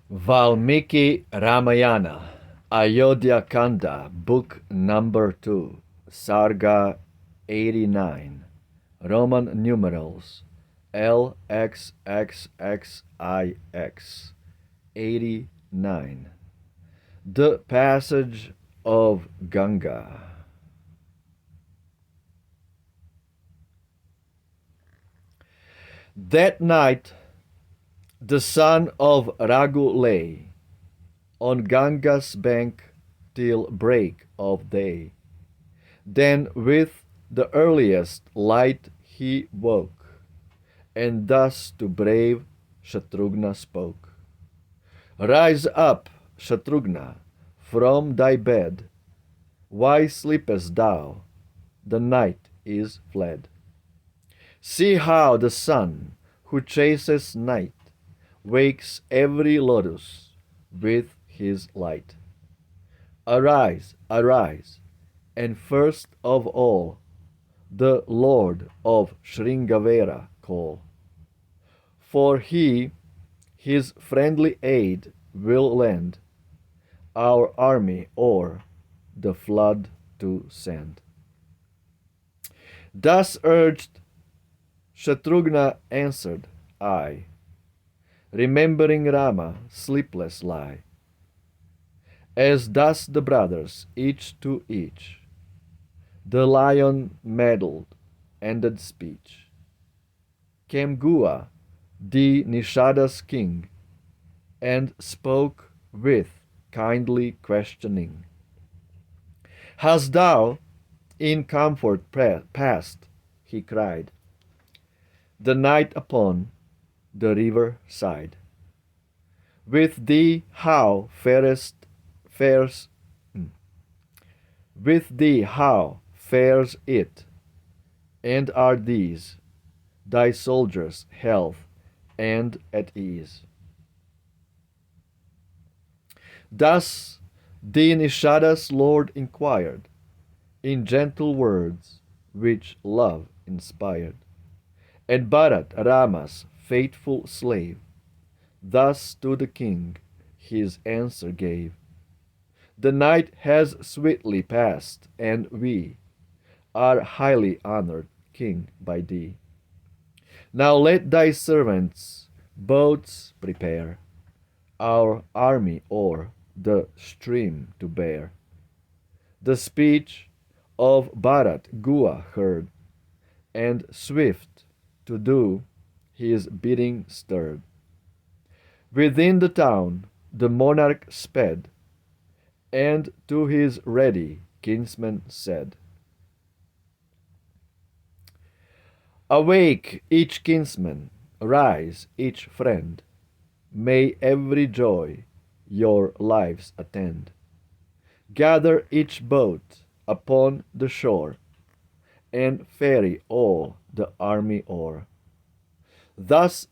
Valmiki Ramayana, Ayodhya Kanda, Book Number 2, Sarga 89, Roman numerals LXXXIX 89. The Passage of Ganga. That night, the son of Raghu lay on Ganga's bank till break of day. Then with the earliest light he woke, and thus to brave Shatrughna spoke. Rise up, Shatrughna, from thy bed. Why sleepest thou? The night is fled. See how the sun, who chases night, wakes every lotus with his light. Arise, arise, and first of all, the Lord of Shringavera call. For he his friendly aid will lend, our army o'er the flood to send. Thus urged, Shatrughna answered, I, remembering Rama, sleepless lie. As thus the brothers, each to each, the lion meddled, ended speech. Came Gua, the Nishada's king, and spoke with kindly questioning. Hast thou in comfort passed, he cried, the night upon the river side? With thee how fares it, and are these thy soldiers' health and at ease? Thus the Nishada's lord inquired, in gentle words which love inspired. And Bharat, Rama's faithful slave, thus to the king his answer gave. The night has sweetly passed, and we are highly honored, king, by thee. Now let thy servants boats prepare, our army o'er the stream to bear. The speech of Bharat Gua heard, and swift to do his bidding stirred. Within the town the monarch sped, and to his ready kinsmen said, Awake, each kinsman, rise, each friend, may every joy your lives attend. Gather each boat upon the shore, and ferry all the army o'er. Thus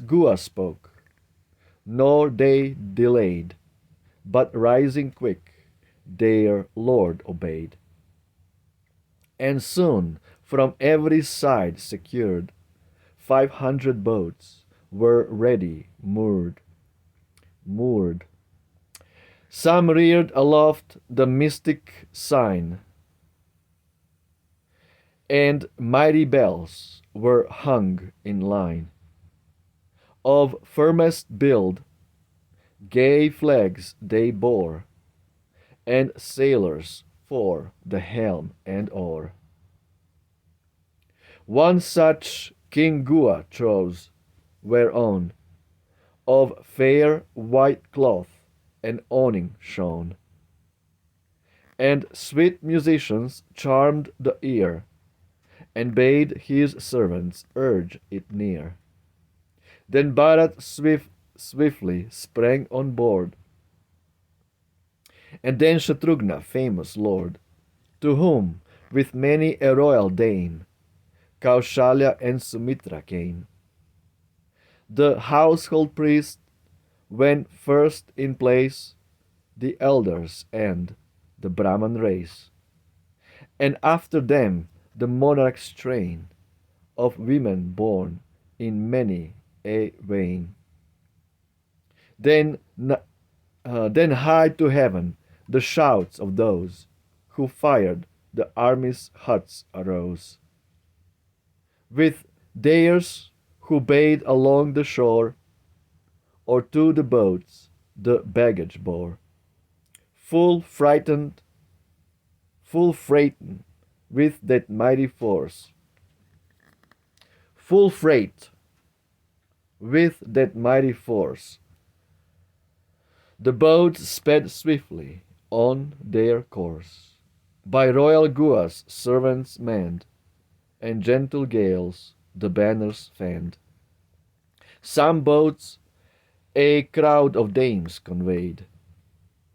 Gua spoke, nor they delayed, but rising quick, their lord obeyed. And soon from every side secured, 500 boats were ready moored. Some reared aloft the mystic sign, and mighty bells were hung in line. Of firmest build, gay flags they bore, and sailors for the helm and oar. One such King Gua chose, whereon of fair white cloth an awning shone, and sweet musicians charmed the ear, and bade his servants urge it near. Then Bharat swiftly sprang on board, and then Shatrughna, famous lord, to whom with many a royal dame Kaushalya and Sumitra came. The household priest, when first in place, the elders and the Brahman race, and after them the monarch's train of women born in many a vein. Then, then high to heaven the shouts of those who fired the army's huts arose. With theirs who bade along the shore, or to the boats the baggage bore, full frightened, full freighten with that mighty force, full freight with that mighty force. The boats sped swiftly on their course, by royal Gua's servants manned, and gentle gales the banners fanned. Some boats a crowd of dames conveyed,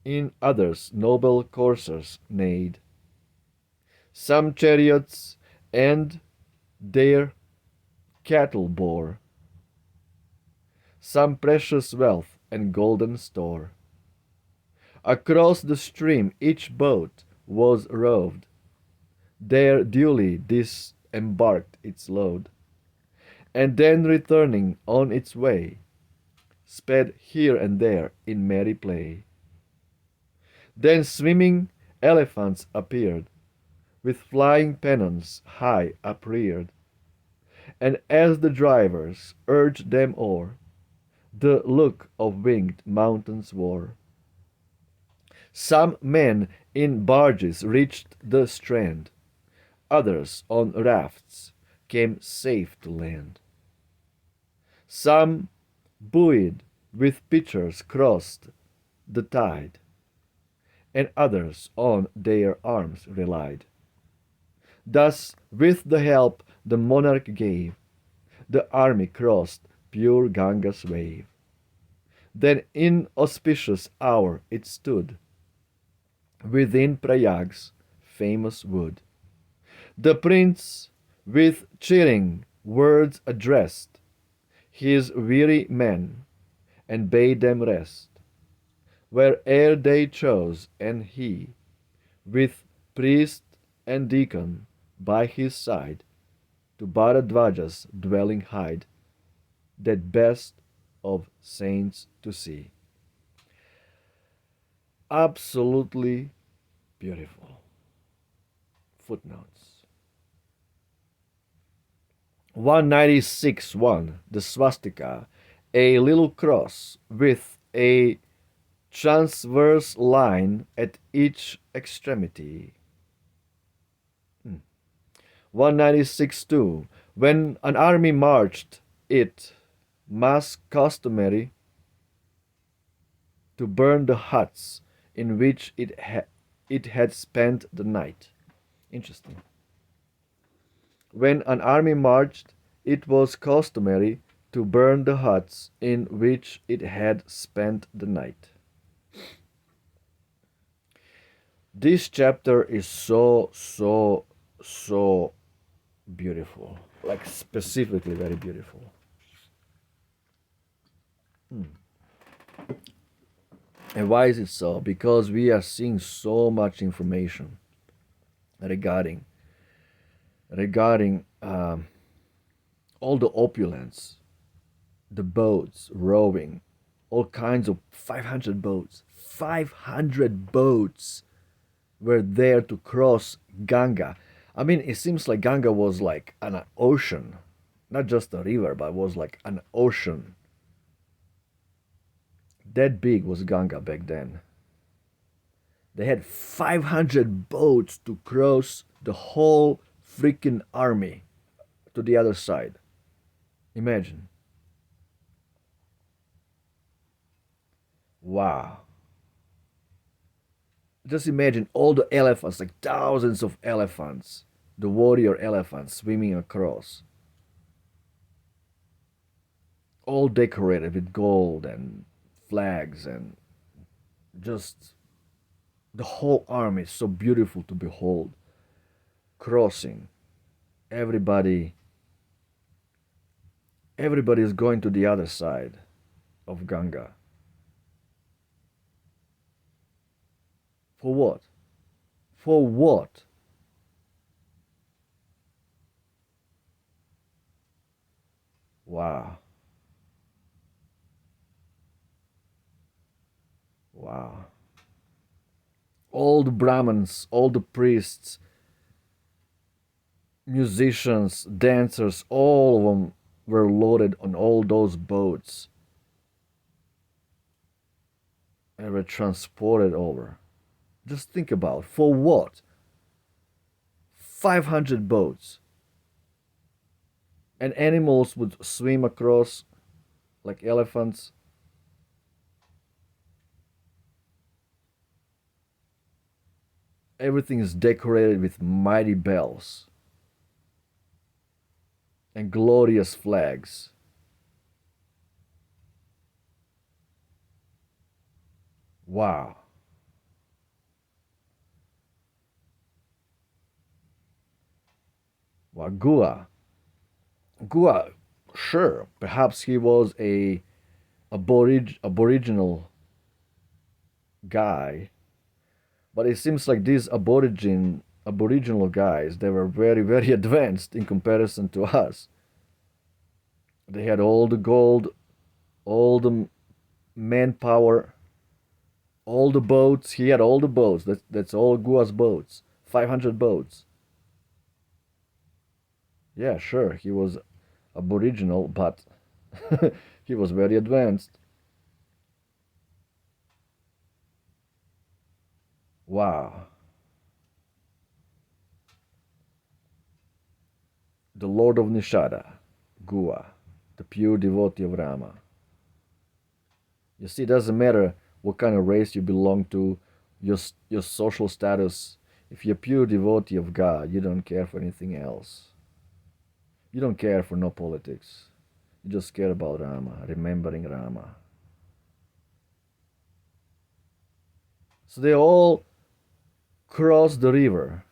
in others noble coursers neighed. Some chariots and their cattle bore, some precious wealth and golden store. Across the stream each boat was rowed, there duly disembarked its load, and then returning on its way, sped here and there in merry play. Then swimming elephants appeared, with flying pennons high upreared, and as the drivers urged them o'er, the look of winged mountains wore. Some men in barges reached the strand, others on rafts came safe to land. Some buoyed with pitchers crossed the tide, and others on their arms relied. Thus, with the help the monarch gave, the army crossed pure Ganga's wave. Then in auspicious hour it stood, within Prayag's famous wood. The prince with cheering words addressed his weary men, and bade them rest, where'er they chose, and he, with priest and deacon by his side, to Bharadwaja's dwelling hied, that best of saints to see. Absolutely beautiful. Footnotes. 196.1. The swastika, a little cross with a transverse line at each extremity. 196.2. When an army marched, it was customary to burn the huts in which it had spent the night. Interesting. When an army marched, it was customary to burn the huts in which it had spent the night. This chapter is so beautiful. Like specifically very beautiful. And why is it so? Because we are seeing so much information regarding all the opulence, the boats rowing, all kinds of 500 boats. 500 boats were there to cross Ganga. I mean, it seems like Ganga was like an ocean, not just a river, but was like an ocean. That big was Ganga back then. They had 500 boats to cross the whole freaking army to the other side. Imagine. Wow. Just imagine all the elephants, like thousands of elephants, the warrior elephants swimming across. All decorated with gold and flags, and just the whole army is so beautiful to behold. Crossing. Everybody is going to the other side of Ganga. For what? For what? Wow. Wow. All the Brahmins, all the priests, musicians, dancers, all of them were loaded on all those boats and were transported over. Just think about for what? 500 boats. And animals would swim across like elephants. Everything is decorated with mighty bells and glorious flags. Wow. Wow, Gua. Gua, sure, perhaps he was a aboriginal guy, but it seems like these aboriginal guys, they were very, very advanced in comparison to us. They had all the gold, all the manpower, all the boats. He had all the boats. That's all Gua's boats. 500 boats. Yeah, sure, he was aboriginal, but he was very advanced. Wow. The Lord of Nishada, Gua, the pure devotee of Rama. You see, it doesn't matter what kind of race you belong to, your social status. If you're a pure devotee of God, you don't care for anything else. You don't care for no politics. You just care about Rama, remembering Rama. So they all crossed the river.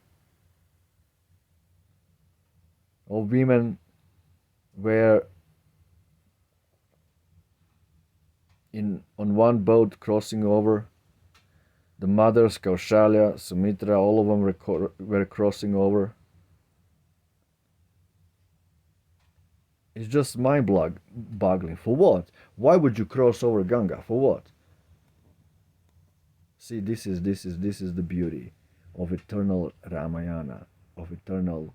All women were on one boat crossing over. The mothers, Kaushalya, Sumitra, all of them were crossing over. It's just mind-boggling. For what? Why would you cross over Ganga? For what? See, this is the beauty of eternal Ramayana, of eternal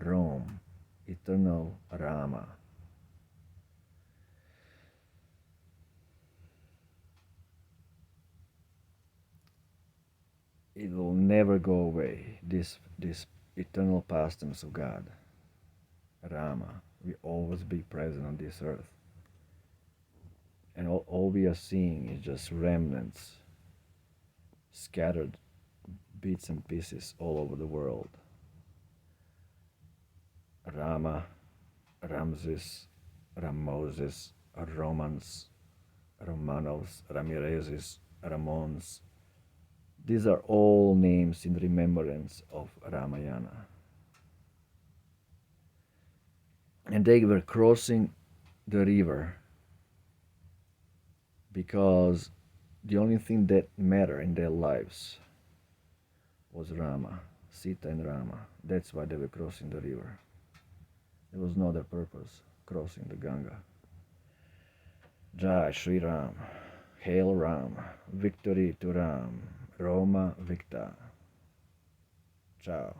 Rome, eternal Rama. It will never go away. This eternal pastimes of God, Rama, will always be present on this earth. And all we are seeing is just remnants, scattered bits and pieces all over the world. Rama, Ramses, Ramoses, Romans, Romanovs, Ramirezes, Ramons. These are all names in remembrance of Ramayana. And they were crossing the river because the only thing that mattered in their lives was Rama, Sita and Rama. That's why they were crossing the river. There was no other purpose crossing the Ganga. Jai Shri Ram, Hail Ram, Victory to Ram, Roma Victa. Ciao.